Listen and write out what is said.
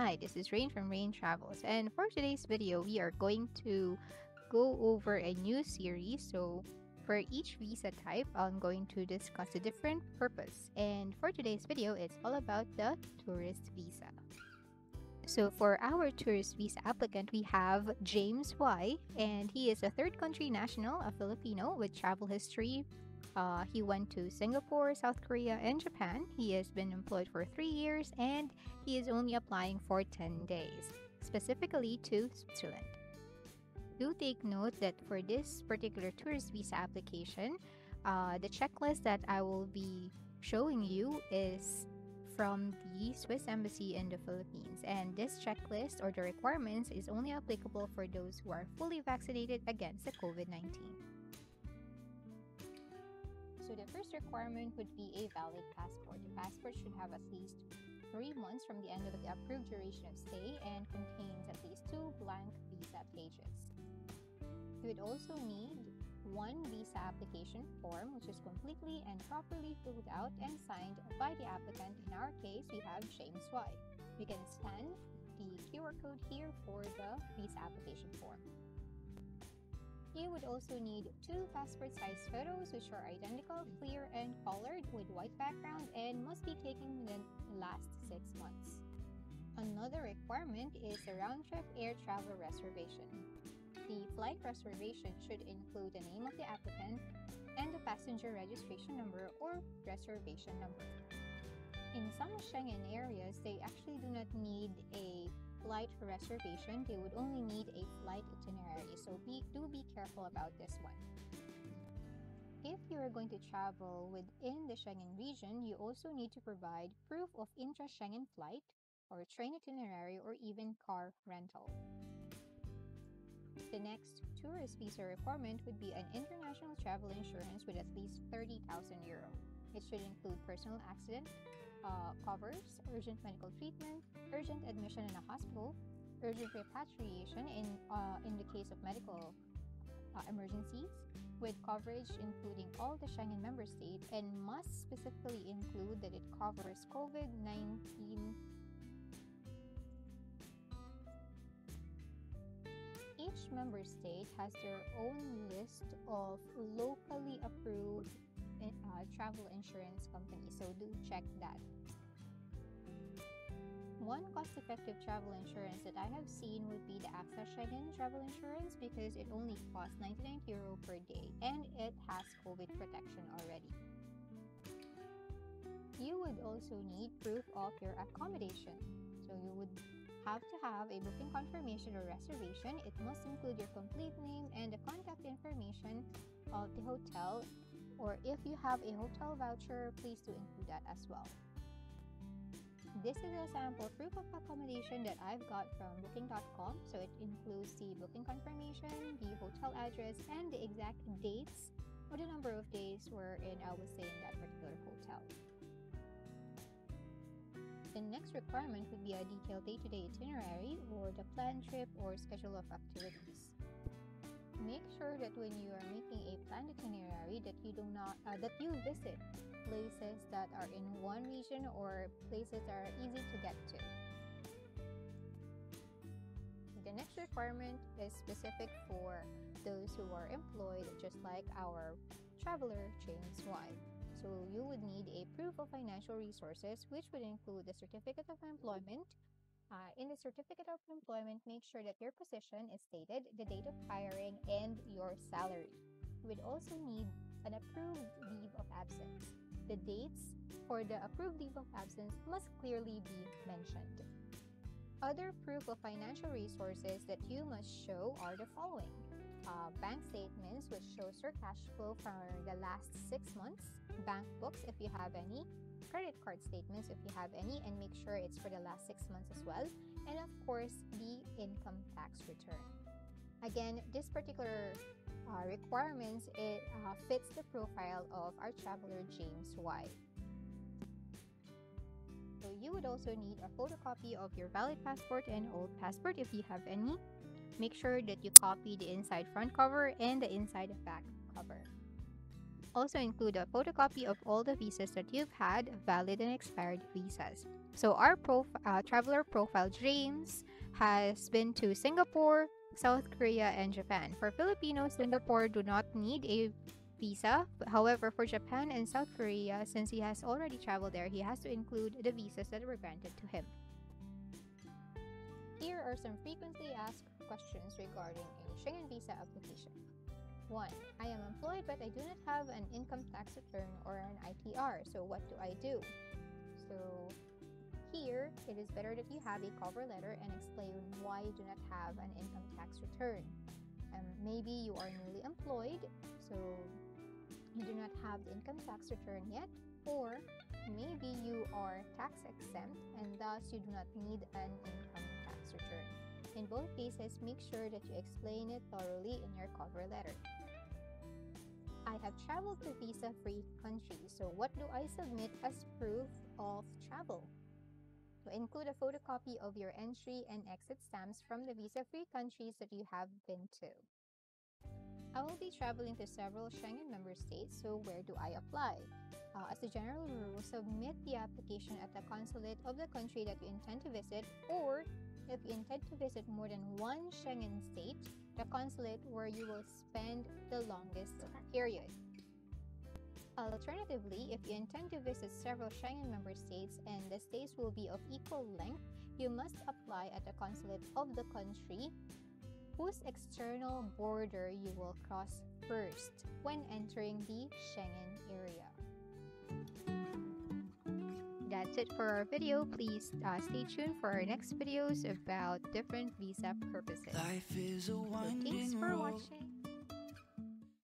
Hi, this is Raine from Raine Travels, and for today's video, we are going to go over a new series. So, for each visa type, I'm going to discuss a different purpose. And for today's video, it's all about the tourist visa. So, for our tourist visa applicant, we have James Y, and he is a third country national, a Filipino with travel history. He went to Singapore, South Korea, and Japan. He has been employed for 3 years and he is only applying for 10 days, specifically to Switzerland. Do take note that for this particular tourist visa application, the checklist that I will be showing you is from the Swiss Embassy in the Philippines. And this checklist or the requirements is only applicable for those who are fully vaccinated against the COVID-19. So the first requirement would be a valid passport. The passport should have at least 3 months from the end of the approved duration of stay and contains at least 2 blank visa pages. You would also need 1 visa application form, which is completely and properly filled out and signed by the applicant. In our case, we have James Y. You can scan the QR code here for the visa application form. You would also need 2 passport-sized photos which are identical, clear, and colored with white background and must be taken within the last 6 months. Another requirement is a round-trip air travel reservation. The flight reservation should include the name of the applicant and the passenger registration number or reservation number. In some Schengen areas, they actually do not need a flight reservation. They would only need a flight itinerary, so do be careful about this one. If you are going to travel within the Schengen region, you also need to provide proof of intra-Schengen flight or train itinerary or even car rental. The next tourist visa requirement would be an international travel insurance with at least 30,000 euro. It should include personal accident covers, urgent medical treatment, urgent admission in a hospital, urgent repatriation in the case of medical emergencies, with coverage including all the Schengen member states, and must specifically include that it covers COVID-19. Each member state has their own list of locally approved travel insurance companies, so do check that. One cost-effective travel insurance that I have seen would be the AXA Schengen travel insurance because it only costs 99 euro per day and it has COVID protection already. You would also need proof of your accommodation. So you would have to have a booking confirmation or reservation. It must include your complete name and the contact information of the hotel, or if you have a hotel voucher, please do include that as well. This is a sample proof of accommodation that I've got from booking.com. So it includes the booking confirmation, the hotel address, and the exact dates or the number of days wherein I was staying in that particular hotel. The next requirement would be a detailed day-to-day itinerary or the planned trip or schedule of activities. Make sure that when you are making a planned itinerary that you visit places that are in one region or places that are easy to get to. The next requirement is specific for those who are employed, just like our traveler James Y. So you would need a proof of financial resources, which would include the certificate of employment. In the certificate of employment, make sure that your position is stated, the date of hiring, and your salary. You would also need an approved leave of absence. The dates for the approved leave of absence must clearly be mentioned. Other proof of financial resources that you must show are the following. Bank statements, which shows your cash flow for the last 6 months, bank books if you have any, credit card statements if you have any, and make sure it's for the last 6 months as well, and of course the income tax return. Again, this particular requirements, it fits the profile of our traveler James Y. So you would also need a photocopy of your valid passport and old passport if you have any. Make sure that you copy the inside front cover and the inside back cover. Also include a photocopy of all the visas that you've had, valid and expired visas. So our traveler profile James has been to Singapore, South Korea, and Japan. For Filipinos, Singapore do not need a visa. However, for Japan and South Korea, since he has already traveled there, he has to include the visas that were granted to him. Here are some frequently asked questions regarding a Schengen visa application. 1. I am employed but I do not have an income tax return or an ITR, so what do I do? So here, it is better that you have a cover letter and explain why you do not have an income tax return. Maybe you are newly employed, so you do not have the income tax return yet, or maybe you are tax exempt and thus you do not need an income tax return. In both cases, make sure that you explain it thoroughly in your cover letter. I have traveled to visa-free countries, so what do I submit as proof of travel? So include a photocopy of your entry and exit stamps from the visa-free countries that you have been to. I will be traveling to several Schengen member states, so where do I apply? As a general rule, submit the application at the consulate of the country that you intend to visit, or if you intend to visit more than one Schengen state, the consulate where you will spend the longest period. Alternatively, if you intend to visit several Schengen member states and the states will be of equal length, you must apply at the consulate of the country whose external border you will cross first when entering the Schengen area. That's it for our video. Please stay tuned for our next videos about different visa purposes. Life is a So thanks for watching.